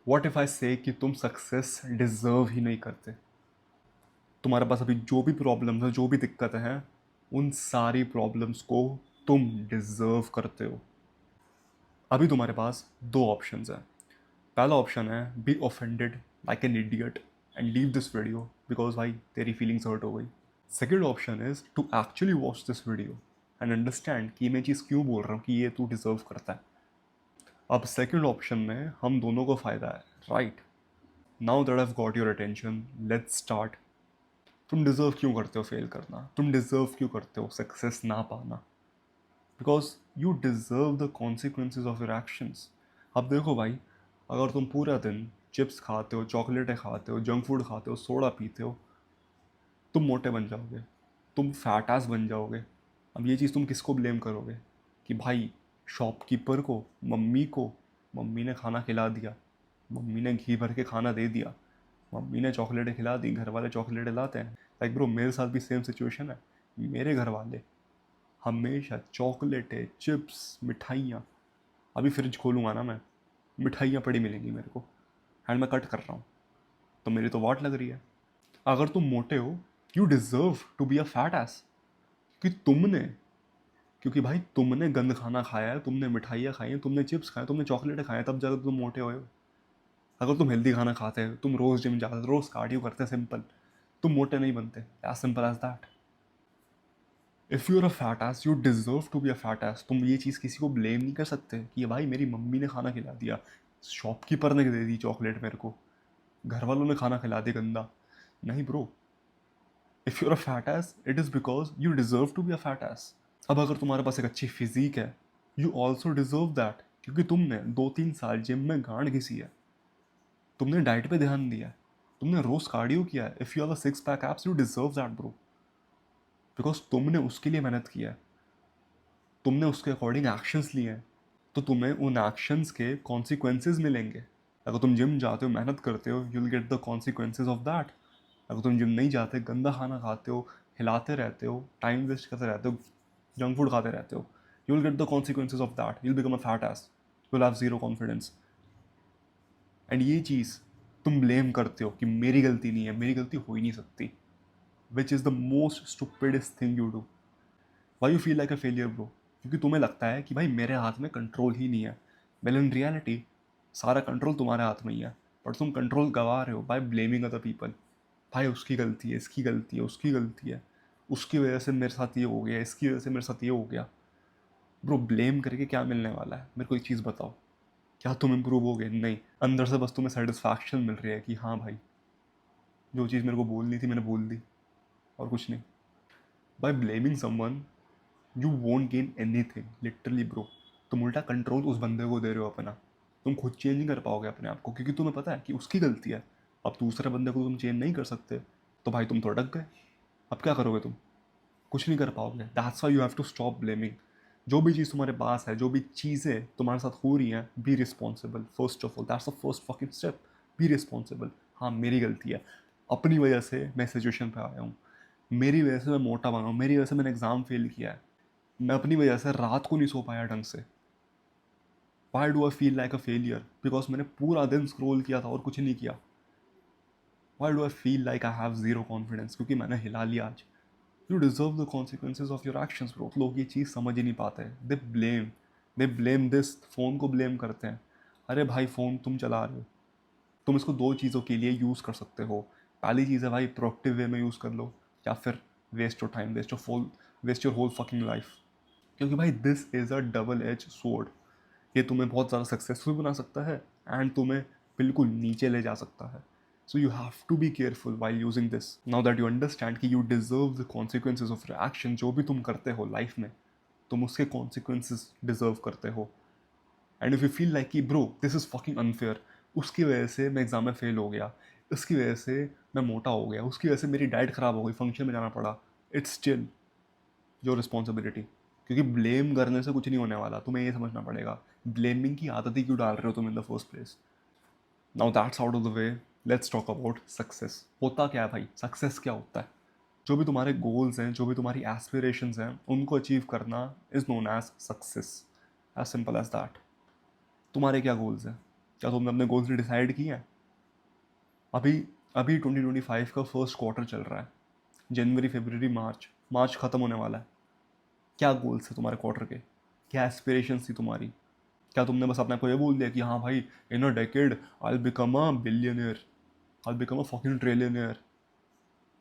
What if I से कि तुम सक्सेस डिजर्व ही नहीं करते। तुम्हारे पास अभी जो भी प्रॉब्लम्स है, जो भी दिक्कतें हैं, उन सारी प्रॉब्लम्स को तुम डिजर्व करते हो। अभी तुम्हारे पास दो ऑप्शंस हैं। पहला ऑप्शन है be offended like an idiot and leave this video because भाई तेरी फीलिंग्स हर्ट हो गई। Second option is to actually watch this video and understand कि मैं चीज़ क्यों बोल रहा हूँ कि ये तू डिजर्व करता है। अब सेकेंड ऑप्शन में हम दोनों को फ़ायदा है, right? Now that I got your attention, let's start. तुम डिजर्व क्यों करते हो फेल करना? तुम डिजर्व क्यों करते हो सक्सेस ना पाना? Because you deserve the consequences of your actions. अब देखो भाई, अगर तुम पूरा दिन चिप्स खाते हो, चॉकलेटें खाते हो, जंक फूड खाते हो, सोडा पीते हो, तुम मोटे बन जाओगे, तुम फैट एस बन जाओगे। अब ये चीज़ तुम किसको ब्लेम करोगे? कि भाई शॉपकीपर को, मम्मी को, मम्मी ने खाना खिला दिया, मम्मी ने घी भर के खाना दे दिया, मम्मी ने चॉकलेटें खिला दी, घर वाले चॉकलेटें लाते हैं। लाइक ब्रो, मेरे साथ भी सेम सिचुएशन है। मेरे घर वाले हमेशा चॉकलेटें, चिप्स, मिठाइयाँ, अभी फ्रिज खोलूँगा ना मैं, मिठाइयाँ पड़ी मिलेंगी मेरे को, एंड मैं कट कर रहा हूँ, तो मेरी तो वाट लग रही है। अगर तुम मोटे हो, you deserve to be a fat ass. कि तुमने क्योंकि भाई तुमने गंद खाना खाया है, तुमने मिठाइयाँ खाई हैं, तुमने चिप्स खाए, तुमने चॉकलेटें खाए हैं, तब जाकर तुम मोटे हुए हो। अगर तुम हेल्दी खाना खाते हो, तुम रोज़ जिम जाते हो, रोज़ कार्डियो करते हैं, सिंपल, तुम मोटे नहीं बनते। As simple as that. If you are a fat ass, you deserve to be a fat ass. तुम ये चीज़ किसी को ब्लेम नहीं कर सकते कि ये भाई मेरी मम्मी ने खाना खिला दिया, शॉपकीपर ने दे दी चॉकलेट मेरे को, घर वालों ने खाना खिला दिया गंदा। नहीं bro, if you are a fat ass, it is because you deserve to be a fat ass. अब अगर तुम्हारे पास एक अच्छी फिजिक है, यू ऑल्सो डिजर्व दैट, क्योंकि तुमने 2-3 साल जिम में गांड घिसी है, तुमने डाइट पे ध्यान दिया है, तुमने रोज कार्डियो किया है। If you have a six pack abs, you deserve that bro, because तुमने उसके लिए मेहनत किया है, तुमने उसके अकॉर्डिंग एक्शंस लिए हैं, तो तुम्हें उन एक्शंस के कॉन्सिक्वेंसेज मिलेंगे। अगर तुम जिम जाते हो, मेहनत करते हो, you will get the consequences of that. अगर तुम जिम नहीं जाते, गंदा खाना खाते हो, हिलाते रहते हो, टाइम वेस्ट करते रहते हो, जंक फूड खाते रहते हो, you will get the consequences of that, you will become a fat ass, you will have zero confidence. And ये चीज़ तुम ब्लेम करते हो कि मेरी गलती नहीं है, मेरी गलती हो ही नहीं सकती, which is the most stupidest thing you do. Y you feel like a failure bro? क्योंकि तुम्हें लगता है कि भाई मेरे हाथ में कंट्रोल ही नहीं है। वेल इन रियलिटी सारा कंट्रोल तुम्हारे हाथ में ही है, बट तुम कंट्रोल गवा रहे हो बाय ब्लेमिंग अदर पीपल। भाई उसकी गलती है, इसकी गलती है, उसकी गलती है, उसकी वजह से मेरे साथ ये हो गया, इसकी वजह से मेरे साथ ये हो गया। ब्रो, ब्लेम करके क्या मिलने वाला है? मेरे को एक चीज़ बताओ, क्या तुम इम्प्रूव हो गए? नहीं। अंदर से बस तुम्हें सेटिस्फैक्शन मिल रही है कि हाँ भाई, जो चीज़ मेरे को बोलनी थी मैंने बोल दी, और कुछ नहीं। By blaming someone you won't gain anything, literally bro. तुम उल्टा कंट्रोल उस बंदे को दे रहे हो अपना। तुम खुद चेंज नहीं कर पाओगे अपने आप को, क्योंकि तुम्हें पता है कि उसकी गलती है। अब दूसरे बंदे को तुम चेंज नहीं कर सकते, तो भाई तुम तो अटक गए। अब क्या करोगे तुम? कुछ नहीं कर पाओगे। That's why you have to stop blaming. जो भी चीज़ तुम्हारे पास है, जो भी चीज़ें तुम्हारे साथ हो रही हैं, be responsible first of all. That's the first fucking step. Be responsible. हाँ, मेरी गलती है, अपनी वजह से मैं सिचुएशन पे आया हूँ, मेरी वजह से मैं मोटा बना हूँ, मेरी वजह से मैंने एग्ज़ाम फेल किया है, मैं अपनी वजह से रात को नहीं सो पाया ढंग से। Why do I feel like a failure? Because मैंने पूरा दिन स्क्रोल किया था और कुछ नहीं किया। Why do I feel like I have zero confidence? क्योंकि मैंने हिला लिया आज। You deserve the consequences of your actions bro. लोग ये चीज़ समझ ही नहीं पाते। दे ब्लेम दिस, फ़ोन को ब्लेम करते हैं। अरे भाई, फ़ोन तुम चला रहे हो, तुम इसको दो चीज़ों के लिए यूज़ कर सकते हो। पहली चीज़ है भाई, प्रोडक्टिव वे में यूज़ कर लो, या फिर waste your time, waste your whole fucking life. क्योंकि भाई this is a double edge sword. ये तुम्हें बहुत ज़्यादा सक्सेसफुल बना सकता है, एंड तुम्हें बिल्कुल नीचे ले जा सकता है। So you have to be careful while using this. Now that you understand कि you deserve the consequences of your action, जो भी तुम करते हो लाइफ में, तुम उसके कॉन्सिक्वेंसेज डिजर्व करते हो। And if you feel like कि bro this is fucking unfair, उसकी वजह से मैं एग्जाम में फेल हो गया, उसकी वजह से मैं मोटा हो गया, उसकी वजह से मेरी डाइट ख़राब हो गई, फंक्शन में जाना पड़ा, इट्स स्टिल योर रिस्पॉन्सिबिलिटी। क्योंकि ब्लेम करने से कुछ नहीं होने वाला, तुम्हें ये समझना पड़ेगा ब्लेमिंग की आदत ही क्यों डाल रहे हो तुम in the first place. Now that's out of the way, let's talk about success. होता क्या है भाई? सक्सेस क्या होता है? जो भी तुम्हारे गोल्स हैं, जो भी तुम्हारी एस्पिरेशंस हैं, उनको अचीव करना is known as success. As simple as that. तुम्हारे क्या गोल्स हैं? क्या तुमने अपने गोल्स डिसाइड किए हैं? अभी अभी 2025 का फर्स्ट क्वार्टर चल रहा है, जनवरी फरवरी मार्च, मार्च ख़त्म होने वाला है। क्या गोल्स थे तुम्हारे क्वार्टर के? क्या एस्पिरेशंस थी तुम्हारी? क्या तुमने बस अपने को ये बोल दिया कि हाँ भाई, in a decade I will become a billionaire, I will become a fucking trillionaire?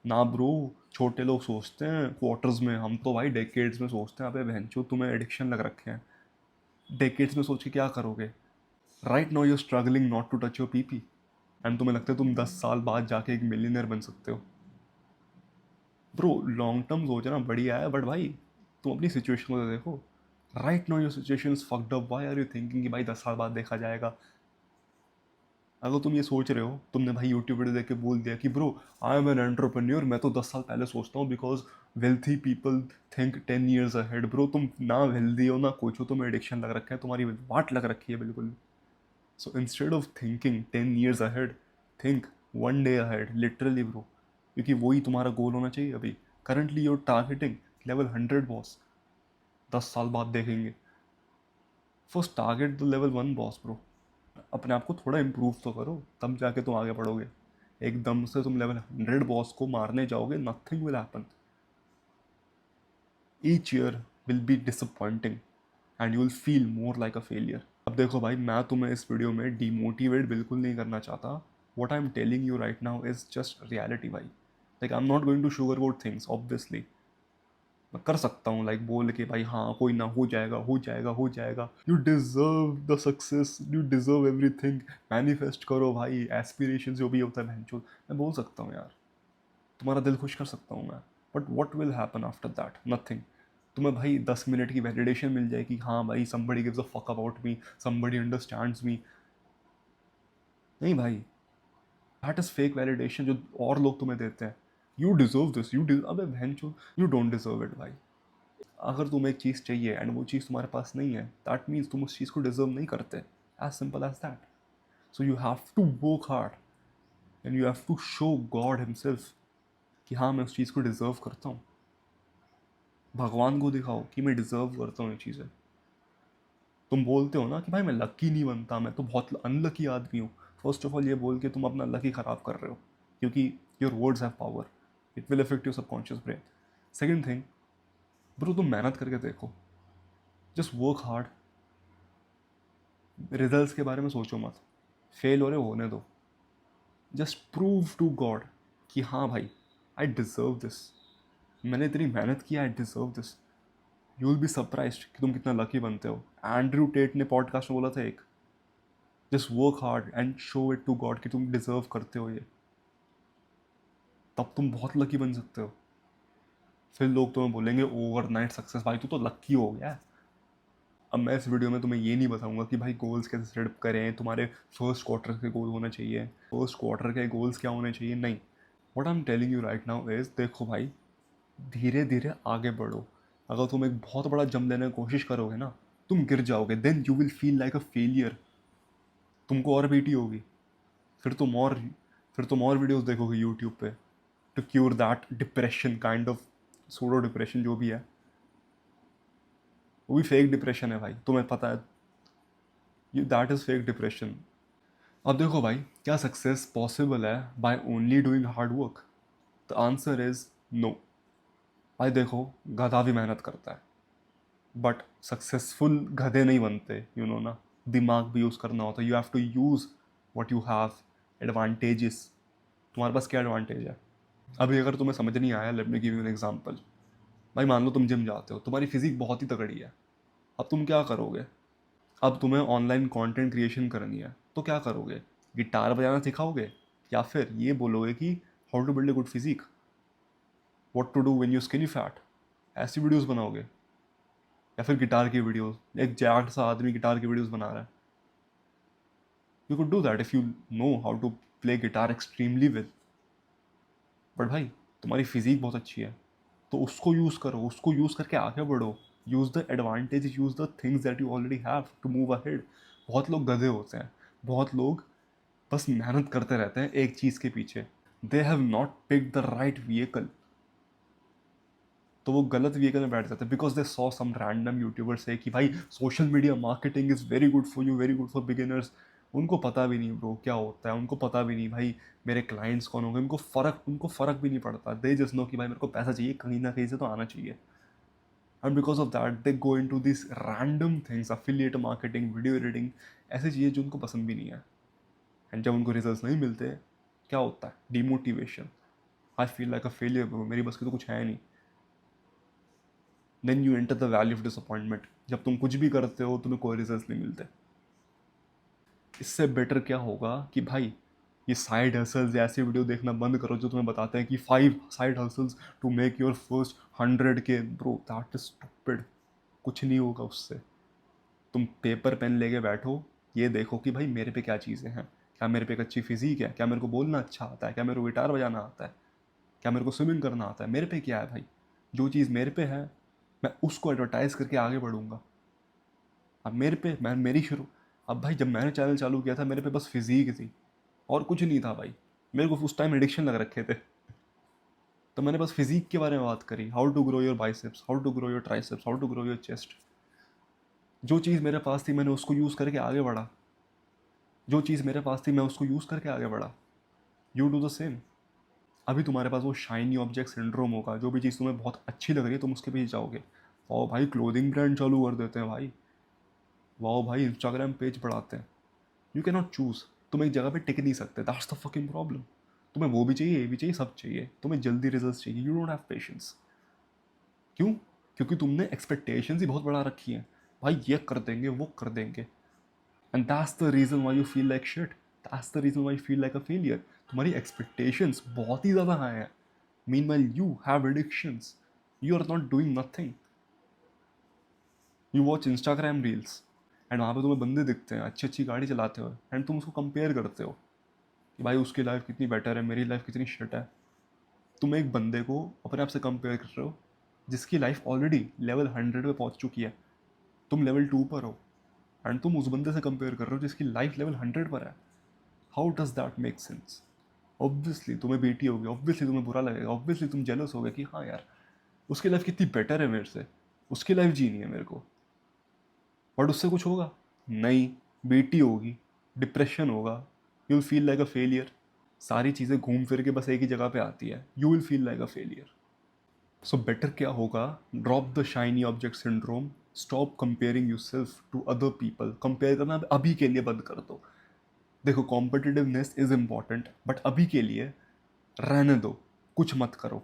ना ब्रो, छोटे लोग सोचते हैं क्वार्टर्स में, हम तो भाई डेकेड्स में सोचते हैं। अबे बहनचो, तुम्हें एडिक्शन लग रखे हैं। डेकेड्स में सोच के क्या करोगे? Right now you struggling not to touch your PP, and तुम्हें लगता है तुम 10 साल बाद जाके एक मिलियनर बन सकते हो। ब्रो, लॉन्ग टर्म सोचना बढ़िया है, बट भाई तुम अपनी सिचुएशन को तो देखो। Right now your situation is fucked up, why are you thinking कि भाई 10 साल बाद देखा जाएगा? अगर तुम ये सोच रहे हो, तुमने भाई यूट्यूब वीडियो देख के बोल दिया कि bro I am an entrepreneur, मैं तो 10 साल पहले सोचता हूँ because wealthy people think 10 years ahead. Bro तुम ना वेल्दी हो ना कुछ हो, तुम्हें एडिक्शन लग रखा है, तुम्हारी वाट लग रखी है बिल्कुल। So instead of thinking 10 years ahead, think 1 day ahead, literally bro. क्योंकि वही तुम्हारा गोल होना चाहिए अभी। Currently you're targeting level 100 boss, 10 साल बाद देखेंगे। First target the level 1 boss bro. अपने आप को थोड़ा इम्प्रूव तो करो, तब जाके तुम आगे बढ़ोगे। एकदम से तुम लेवल 100 बॉस को मारने जाओगे, nothing will happen. Each year will be disappointing and you will feel more like a failure. अब देखो भाई, मैं तुम्हें इस वीडियो में डीमोटिवेट बिल्कुल नहीं करना चाहता। What I am telling you right now is just reality भाई। Like I am not going to sugar coat things obviously. मैं कर सकता हूँ लाइक बोल के भाई हाँ कोई ना, हो जाएगा हो जाएगा हो जाएगा, you deserve the success, you deserve everything, manifest करो भाई एस्पिरेशन जो भी होता है बहनचोद। मैं बोल सकता हूँ यार, तुम्हारा दिल खुश कर सकता हूँ मैं, but what will happen after that? Nothing. तुम्हें भाई 10 मिनट की वैलिडेशन मिल जाएगी, हाँ भाई somebody gives a fuck about me, somebody understands me. नहीं भाई, दैट इज फेक वैलिडेशन जो और लोग तुम्हें देते हैं। You deserve this, you deserve, अबे बहनचोद यू डोंट डिजर्व इट भाई। अगर तुम्हें एक चीज़ चाहिए एंड वो चीज़ तुम्हारे पास नहीं है, दैट मीन्स तुम उस चीज़ को डिजर्व नहीं करते। As simple as that. So you have to work hard and you have to show God himself कि हाँ मैं उस चीज़ को डिजर्व करता हूँ। भगवान को दिखाओ कि मैं डिजर्व करता हूँ ये चीज़ें। तुम बोलते हो ना कि भाई मैं लकी नहीं बनता, मैं तो बहुत अनलकी आदमी हूँ। फर्स्ट ऑफ ऑल ये बोल के तुम अपना लकी ख़राब कर रहे हो, क्योंकि your words have power, it will affect your subconscious brain. Second thing, bro तुम मेहनत करके देखो, जस्ट वर्क हार्ड। रिजल्ट्स के बारे में सोचो मत, फेल हो रहे होने दो। जस्ट प्रूव टू गॉड कि हाँ भाई आई डिजर्व दिस, मैंने इतनी मेहनत की, I deserve this. You will be surprised कि तुम कितना लकी बनते हो। एंड्रयू टेट ने पॉडकास्ट में बोला था एक, just work hard and show it to God कि तुम डिजर्व करते हो ये, तब तुम बहुत लकी बन सकते हो। फिर लोग तुम्हें बोलेंगे ओवरनाइट सक्सेस, भाई तू तो लकी हो गया है। अब मैं इस वीडियो में तुम्हें ये नहीं बताऊंगा कि भाई गोल्स कैसे सेटअप करें, तुम्हारे फर्स्ट क्वार्टर के गोल होने चाहिए, फर्स्ट क्वार्टर के गोल्स क्या होने चाहिए, नहीं। What I am telling you right now is, देखो भाई धीरे धीरे आगे बढ़ो। अगर तुम एक बहुत बड़ा जंप लेने की कोशिश करोगे ना, तुम गिर जाओगे, then you will feel like a failure. तुमको और पीटी होगी। फिर तुम और फिर तुम और वीडियोस देखोगे यूट्यूब पे to cure that depression, kind of pseudo depression जो भी है। वो भी फेक डिप्रेशन है भाई, तुम्हें पता है, ये दैट इज़ फेक डिप्रेशन। अब देखो भाई, क्या सक्सेस पॉसिबल है by only doing hard work? The answer is no. भाई देखो, गधा भी मेहनत करता है, बट सक्सेसफुल गधे नहीं बनते, यू नो ना। दिमाग भी यूज़ करना होता है, you have to use what you have, advantages. तुम्हारे पास क्या एडवांटेज है? अभी अगर तुम्हें समझ नहीं आया, let me give you an example. भाई मान लो तुम जिम जाते हो, तुम्हारी फिजिक बहुत ही तगड़ी है। अब तुम क्या करोगे? अब तुम्हें ऑनलाइन कंटेंट क्रिएशन करनी है, तो क्या करोगे? गिटार बजाना सिखाओगे, या फिर ये बोलोगे कि how to build a good physique, what to do when you skinny fat, ऐसी वीडियोस बनाओगे? या फिर गिटार की वीडियोस, एक जैक्ट सा आदमी गिटार की वीडियोस बना रहा है, you could do that if you know how to play guitar extremely well. But भाई तुम्हारी फिजिक बहुत अच्छी है, तो उसको यूज़ करो, उसको यूज़ करके आगे बढ़ो। Use the advantage, use the things that you already have to move ahead. बहुत लोग गधे होते हैं, बहुत लोग बस मेहनत करते रहते हैं एक चीज़ के पीछे। They have not pick the right vehicle, तो वो गलत व्हीकल में बैठ जाते हैं because they saw some random YouTuber से कि भाई social media marketing is very good for you, very good for beginners. उनको पता भी नहीं ब्रो क्या होता है, उनको पता भी नहीं भाई मेरे क्लाइंट्स कौन होंगे, उनको फ़र्क भी नहीं पड़ता। दे जस्ट नो कि भाई मेरे को पैसा चाहिए, कहीं ना कहीं से तो आना चाहिए। And because of that they go in to this random things, affiliate marketing, video editing, ऐसी चीज़ें जो उनको पसंद भी नहीं है। एंड जब उनको रिजल्ट नहीं मिलते, क्या होता है? Demotivation. I feel like a failure bro, मेरी बस की तो कुछ है नहीं। Then you enter the value of disappointment. जब तुम कुछ भी करते हो तुम्हें कोई रिजल्ट नहीं मिलते। इससे बेटर क्या होगा कि भाई ये साइड हसल्स ऐसे वीडियो देखना बंद करो जो तुम्हें बताते हैं कि 5 side hustles to make your first 100K। Bro that is stupid. कुछ नहीं होगा उससे। तुम पेपर पेन लेके बैठो, ये देखो कि भाई मेरे पे क्या चीज़ें हैं। क्या मेरे पे एक अच्छी फिजिक है? क्या मेरे को बोलना अच्छा आता है? क्या मेरे को गिटार बजाना आता है? क्या मेरे को स्विमिंग करना आता है? मेरे पे क्या है भाई? जो चीज़ मेरे पे है मैं उसको एडवर्टाइज करके आगे बढ़ूंगा। अब मेरे पे मैं मेरी शुरू अब भाई जब मैंने चैनल चालू किया था मेरे पे बस फिजिक थी और कुछ नहीं था भाई। मेरे को उस टाइम एडिक्शन लग रखे थे, तो मैंने बस फिजिक के बारे में बात करी। How to grow your biceps, how to grow your triceps, how to grow your chest. जो चीज़ मेरे पास थी मैंने उसको यूज़ करके आगे बढ़ा। जो चीज़ मेरे पास थी मैं उसको यूज़ करके आगे बढ़ा। You do the same. अभी तुम्हारे पास वो शाइनी ऑब्जेक्ट सिंड्रोम होगा, जो भी चीज़ तुम्हें बहुत अच्छी लग रही है तुम उसके पीछे जाओगे। वाह भाई क्लोथिंग ब्रांड चालू कर देते हैं भाई, वाह भाई इंस्टाग्राम पेज बढ़ाते हैं। You can not choose. तुम एक जगह पे टिक नहीं सकते, दैट्स द फकिंग प्रॉब्लम। तुम्हें वो भी चाहिए, ये भी चाहिए, सब चाहिए। तुम्हें जल्दी रिजल्ट चाहिए, यू डोंट हैव पेशेंस। क्यों? क्योंकि तुमने एक्सपेक्टेशंस ही बहुत बढ़ा रखी हैं। भाई ये कर देंगे, वो कर देंगे। And that's the reason why you feel like shit. That's the reason why you feel like a failure. तुम्हारी एक्सपेक्टेशंस बहुत ही ज़्यादा हाई हैं। Meanwhile you have addictions, you are not doing nothing. You watch Instagram reels and वहाँ पे तुम्हें बंदे दिखते हैं अच्छी अच्छी गाड़ी चलाते हुए, एंड तुम उसको कंपेयर करते हो कि भाई उसकी लाइफ कितनी बेटर है, मेरी लाइफ कितनी शिट है। तुम एक बंदे को अपने आप से कंपेयर कर रहे हो जिसकी लाइफ ऑलरेडी लेवल 100 पे पहुंच चुकी है। तुम लेवल 2 पर हो एंड तुम उस बंदे से कंपेयर कर रहे हो जिसकी लाइफ लेवल 100 पर है। How does that make sense? Obviously तुम्हें बेटी होगी, ऑब्वियसली तुम्हें बुरा लगेगा, ऑब्वियसली तुम जेलस होगे कि हाँ यार उसकी लाइफ कितनी बेटर है मेरे से, उसकी लाइफ जीनी है मेरे को। बट उससे कुछ होगा नहीं। बेटी होगी, डिप्रेशन होगा, you will feel like a failure. सारी चीज़ें घूम फिर के बस एक ही जगह पे आती है, you will feel like a failure. So better क्या होगा? Drop the shiny object syndrome, stop comparing you self to other people. Compare करना अभी के लिए बंद कर दो। देखो कॉम्पिटिटिवनेस इज इम्पॉर्टेंट बट अभी के लिए रहने दो, कुछ मत करो।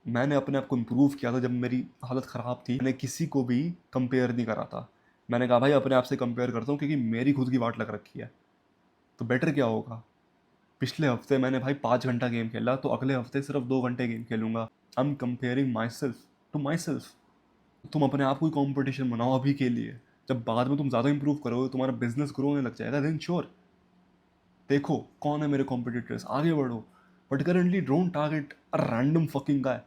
मैंने अपने आप को इम्प्रूव किया था जब मेरी हालत ख़राब थी, मैंने किसी को भी कंपेयर नहीं करा था। मैंने कहा भाई अपने आप से कंपेयर करता हूँ क्योंकि मेरी खुद की वाट लग रखी है। तो बेटर क्या होगा? पिछले हफ्ते मैंने भाई 5 घंटा गेम खेला, तो अगले हफ्ते सिर्फ 2 घंटे गेम खेलूंगा। I am comparing my self to my self. तुम अपने आप को ही कॉम्पिटिशन बनाओ अभी के लिए। जब बाद में तुम ज़्यादा इंप्रूव करोगे, तुम्हारा बिजनेस ग्रो होने लग जाएगा, देन श्योर देखो कौन है मेरे कॉम्पिटिटर्स, आगे बढ़ो। But currently don't target a random fucking guy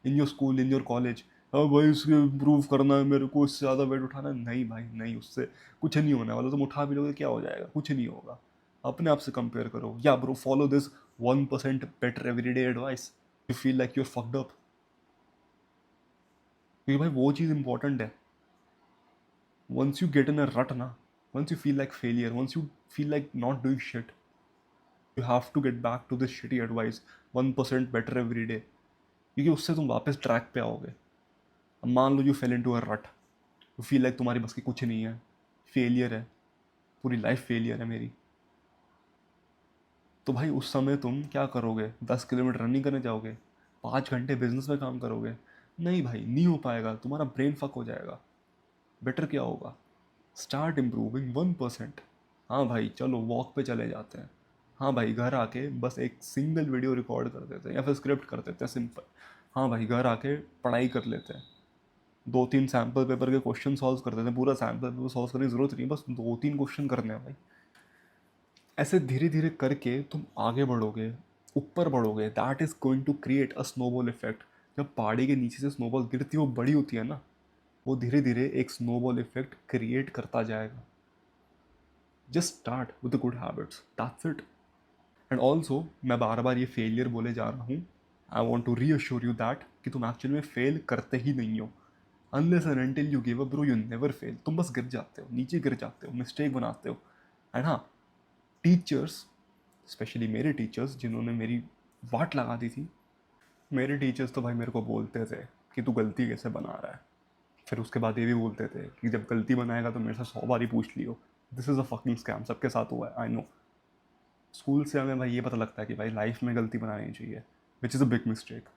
in your school, in your college. अब भाई उसके इम्प्रूव करना है मेरे को, इससे ज़्यादा वेट उठाना है। नहीं भाई नहीं, उससे कुछ नहीं होने वाला। तुम उठा भी लोगे क्या हो जाएगा? कुछ नहीं होगा। अपने आप से कंपेयर करो, या bro follow this 1% better everyday advice. You feel like you're fucked up, क्योंकि भाई वो चीज़ इंपॉर्टेंट है। Once you get in a rut ना, once you feel like failure, once you feel like not doing shit, you have to get back to this shitty advice 1% better every day. क्योंकि उससे तुम वापस track पे आओगे। अब मान लो यू फेल इनटू अ रट, यू फील लाइक तुम्हारी बस की कुछ नहीं है, फेलियर है, पूरी लाइफ फेलियर है मेरी। तो भाई उस समय तुम क्या करोगे? 10 किलोमीटर रनिंग करने जाओगे? 5 घंटे बिजनेस में काम करोगे? नहीं भाई नहीं हो पाएगा, तुम्हारा ब्रेन फक हो जाएगा। बेटर क्या होगा? Start improving 1%। हाँ भाई चलो वॉक पे चले जाते हैं। हाँ भाई घर आके बस एक सिंगल वीडियो रिकॉर्ड कर देते हैं या फिर स्क्रिप्ट कर देते हैं सिंपल। हाँ भाई घर आके पढ़ाई कर लेते हैं, 2-3 सैम्पल पेपर के क्वेश्चन सॉल्व कर देते हैं। पूरा सैम्पल पेपर सॉल्व करने की ज़रूरत नहीं, बस 2-3 क्वेश्चन करने हैं भाई। ऐसे धीरे धीरे करके तुम आगे बढ़ोगे, ऊपर बढ़ोगे। That is going to create a snowball effect. जब पहाड़ी के नीचे से स्नोबॉल गिरती है वो बड़ी होती है ना, वो धीरे धीरे एक स्नोबॉल इफेक्ट क्रिएट करता जाएगा। Just start with the good habits, that's it. And also मैं बार बार ये फेलियर बोले जा रहा हूँ, I want to reassure you that कि तुम एक्चुअली में फेल करते ही नहीं हो। Unless and until you give up bro, you never fail. तुम बस गिर जाते हो, नीचे गिर जाते हो, मिस्टेक बनाते हो, एंड हाँ, टीचर्स, स्पेशली मेरे टीचर्स जिन्होंने मेरी वाट लगा दी थी, मेरे टीचर्स तो भाई मेरे को बोलते थे कि तू गलती कैसे बना रहा है। फिर उसके बाद ये भी बोलते थे कि जब गलती बनाएगा तो मेरे से 100 बार ही पूछ लियो। This is a fucking scam, सबके साथ हुआ है, आई नो। स्कूल से हमें भाई ये पता लगता है कि भाई लाइफ में गलती बनानी चाहिए, which is a big mistake.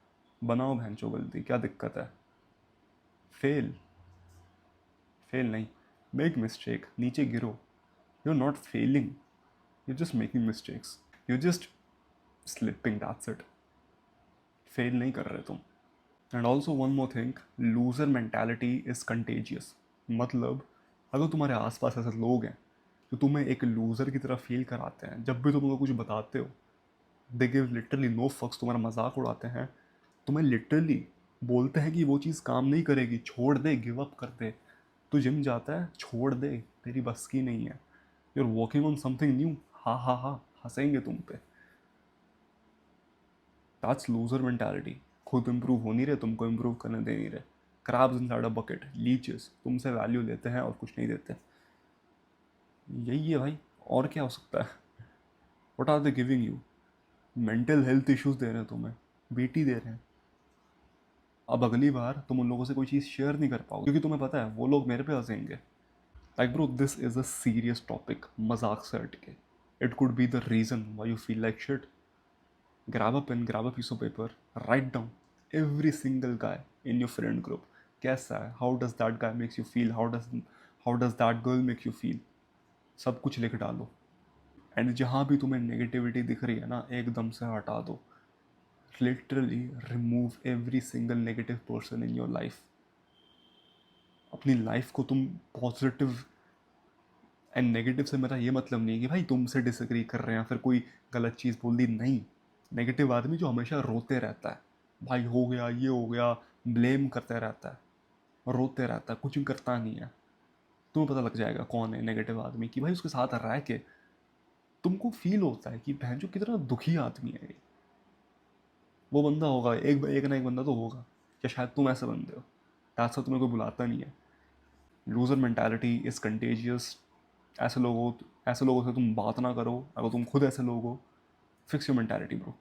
बनाओ भैंचो गलती, क्या दिक्कत है। फेल, फेल नहीं, मेक मिस्टेक, नीचे गिरो। You are not failing, you just making mistakes, you just slipping, that's it. Fail नहीं कर रहे तुम। And also one more thing, loser mentality is contagious. मतलब अगर तुम्हारे आसपास ऐसे लोग हैं जो तुम्हें एक लूज़र की तरह फील कराते हैं, जब भी तुम उनको कुछ बताते हो, दे गिव लिटरली नो फक्स, तुम्हारा मजाक उड़ाते हैं, तुम्हें लिटरली बोलते हैं कि वो चीज़ काम नहीं करेगी, छोड़ दे, गिव अप कर दे। तू जिम जाता है, छोड़ दे, तेरी बस की नहीं है, you are working on something new, हा हा हा, हंसेंगे तुम पे। That's loser mentality. खुद इंप्रूव हो नहीं रहे, तुमको इंप्रूव करने दे नहीं रहे। Crabs inside a bucket, leeches, तुमसे वैल्यू लेते हैं और कुछ नहीं देते। यही है भाई, और क्या हो सकता है। What are they giving you? Mental health issues दे रहे हैं तुम्हें, बीटी दे रहे हैं। अब अगली बार तुम उन लोगों से कोई चीज़ शेयर नहीं कर पाओगे क्योंकि तुम्हें पता है वो लोग मेरे पे हंसेंगे। Like bro, this is a serious topic, मजाक से हट के। It could be the reason why you feel like shit. grab a pen, grab a piece of paper, write down every single guy in your friend group. कैसा है, how does that guy makes you feel, how does that girl make you feel, सब कुछ लिख डालो। And जहाँ भी तुम्हें negativity दिख रही है ना, एकदम से हटा दो। Literally remove every single negative person in your life. अपनी लाइफ को तुम पॉजिटिव, एंड नेगेटिव से मेरा ये मतलब नहीं है कि भाई तुमसे डिसएग्री कर रहे हैं फिर कोई गलत चीज़ बोल दी, नहीं। नेगेटिव आदमी जो हमेशा रोते रहता है, भाई हो गया, ये हो गया, ब्लेम करते रहता है, रोते रहता है, कुछ भी करता नहीं है। तुम्हें पता लग जाएगा कौन है नेगेटिव आदमी, कि भाई उसके साथ रह के तुमको फील होता है कि बहन जो कितना दुखी आदमी है ये। वो बंदा होगा, एक ना एक बंदा तो होगा, या शायद तुम ऐसे बंदे हो। ऐसा तुम्हें कोई बुलाता नहीं है। Loser mentality is contagious. ऐसे लोगों से तुम बात ना करो अगर तुम खुद ऐसे लोग हो। Fix your mentality bro.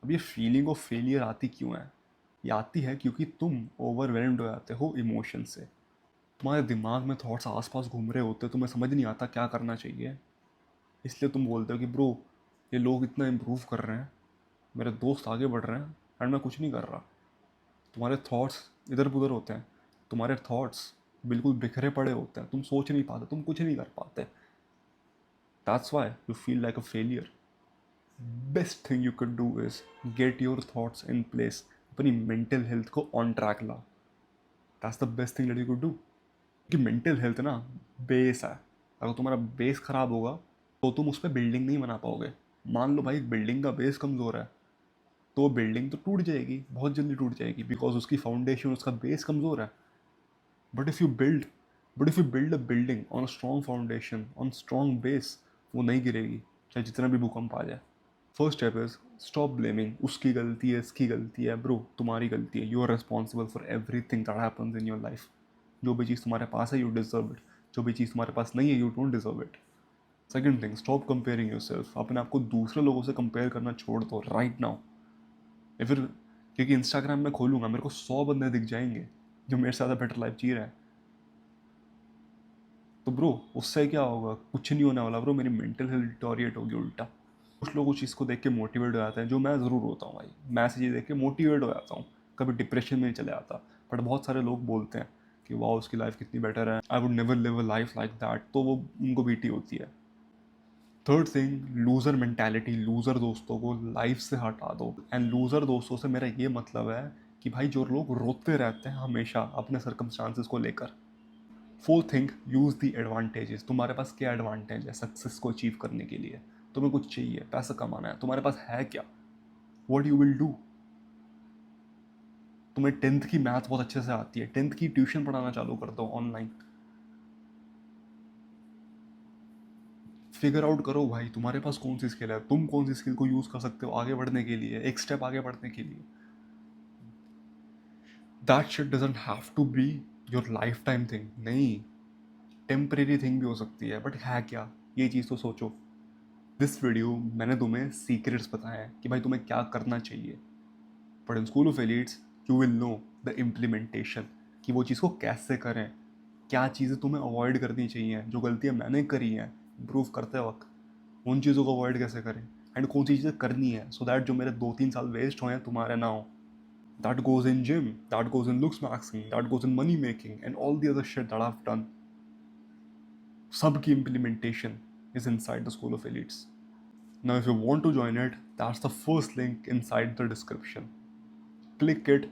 अब ये फीलिंग ऑफ फेलियर आती क्यों है? ये आती है क्योंकि तुम ओवरवेल्म्ड हो जाते हो इमोशन से। तुम्हारे दिमाग में थॉट्स आसपास घूम रहे होते, तुम्हें समझ नहीं आता क्या करना चाहिए। इसलिए तुम बोलते हो कि ब्रो, ये लोग इतना इम्प्रूव कर रहे हैं, मेरे दोस्त आगे बढ़ रहे हैं एंड मैं कुछ नहीं कर रहा। तुम्हारे थॉट्स इधर उधर होते हैं, तुम्हारे थॉट्स बिल्कुल बिखरे पड़े होते हैं, तुम सोच नहीं पाते, तुम कुछ नहीं कर पाते। That's why you feel like a failure. Best thing you can do is get your thoughts in place. अपनी मेंटल हेल्थ को ऑन ट्रैक लाओ। That's the best thing that you could do. कि मेंटल हेल्थ ना base है, अगर तुम्हारा base खराब होगा तो तुम उस पर बिल्डिंग नहीं बना पाओगे। मान लो भाई एक बिल्डिंग का बेस कमज़ोर है, तो बिल्डिंग तो टूट जाएगी, बहुत जल्दी टूट जाएगी, बिकॉज उसकी फाउंडेशन, उसका बेस कमज़ोर है। But if you build but if you build a building on a strong foundation, on strong base, वो नहीं गिरेगी चाहे जितना भी भूकंप आ जाए। First step is stop blaming, उसकी गलती है, इसकी गलती है। ब्रो, तुम्हारी गलती है, you are responsible for every thing that happens in your life. जो भी चीज़ तुम्हारे पास है, यू डिजर्व इट। जो भी चीज़ तुम्हारे पास नहीं है, you don't deserve it. Second thing, stop comparing your self. अपने आप को दूसरे लोगों से कंपेयर करना छोड़ दो राइट नाउ। या फिर, क्योंकि इंस्टाग्राम में खोलूंगा, मेरे को 100 बंदे दिख जाएंगे जो मेरे से ज़्यादा बेटर लाइफ जी रहे हैं। तो ब्रो, उससे क्या होगा? कुछ नहीं होने वाला ब्रो, मेरी मेंटल हेल्थ डिटोरिएट होगी उल्टा। कुछ लोग उस चीज़ को देख के मोटिवेट हो जाते हैं, जो मैं ज़रूर होता हूँ भाई। मैं ऐसी चीज़ देख के मोटिवेट हो जाता हूँ, कभी डिप्रेशन में नहीं चले जाता। बट बहुत सारे लोग बोलते हैं कि वाह, उसकी लाइफ कितनी बेटर है, I would never live a life like that, तो वो उनको बीटी होती है। Third thing, loser mentality. Loser दोस्तों को लाइफ से हटा दो। एंड लूज़र दोस्तों से मेरा ये मतलब है कि भाई जो लोग रोते रहते हैं हमेशा अपने सर्कमस्टांसिस को लेकर। Fourth thing, use the advantages. तुम्हारे पास क्या एडवांटेज है सक्सेस को अचीव करने के लिए? तुम्हें कुछ चाहिए, पैसा कमाना है, तुम्हारे पास है क्या? What you will do? तुम्हें 10th की मैथ बहुत अच्छे से आती है, 10th की ट्यूशन पढ़ाना चालू कर दो ऑनलाइन। फिगर आउट करो भाई, तुम्हारे पास कौन सी स्किल है, तुम कौन सी स्किल को यूज़ कर सकते हो आगे बढ़ने के लिए, एक स्टेप आगे बढ़ने के लिए। That shit doesn't have to be your life time thing, नहीं। टेम्परेरी थिंग भी हो सकती है, बट है क्या? ये चीज़ तो सोचो। दिस वीडियो मैंने तुम्हें सीक्रेट्स बताए हैं कि भाई तुम्हें क्या करना चाहिए, but in school of elites you will know the implementation, कि वो चीज़ को कैसे करें, क्या चीज़ें तुम्हें अवॉइड करनी चाहिए, जो गलतियाँ मैंने करी हैं इम्प्रूव करते वक्त उन चीज़ों को अवॉइड कैसे करें, एंड कौन सी चीज़ें करनी है सो दैट जो मेरे 2-3 साल वेस्ट हुए हैं तुम्हारे ना हो. That goes in gym, that goes in looks maxing, that goes in money making, and all the other shit that I've done. Subki implementation is inside the School of Elites. Now, if you want to join it, that's the first link inside the description. Click it,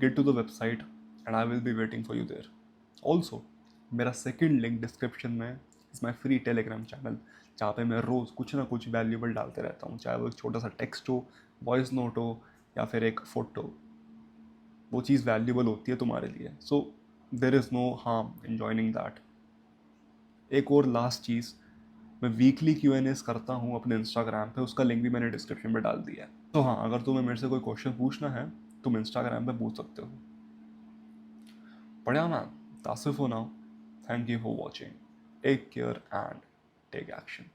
get to the website, and I will be waiting for you there. Also, मेरा second link description में is my free Telegram channel, जहाँ पे मैं रोज़ कुछ ना कुछ valuable डालते रहता हूँ, चाहे वो एक छोटा सा टेक्स्ट हो, वॉइस नोट हो, या फिर एक फोटो. वो चीज़ वैल्यूबल होती है तुम्हारे लिए. So there is no harm in joining that. एक और लास्ट चीज़, मैं वीकली Q&As करता हूँ अपने इंस्टाग्राम पे, उसका लिंक भी मैंने डिस्क्रिप्शन में डाल दिया है. तो हाँ, अगर तुम्हें मेरे से कोई क्वेश्चन पूछना है तुम इंस्टाग्राम पे पूछ सकते हो. But yeah man, that's it for now. Thank you for watching. Take care and take action.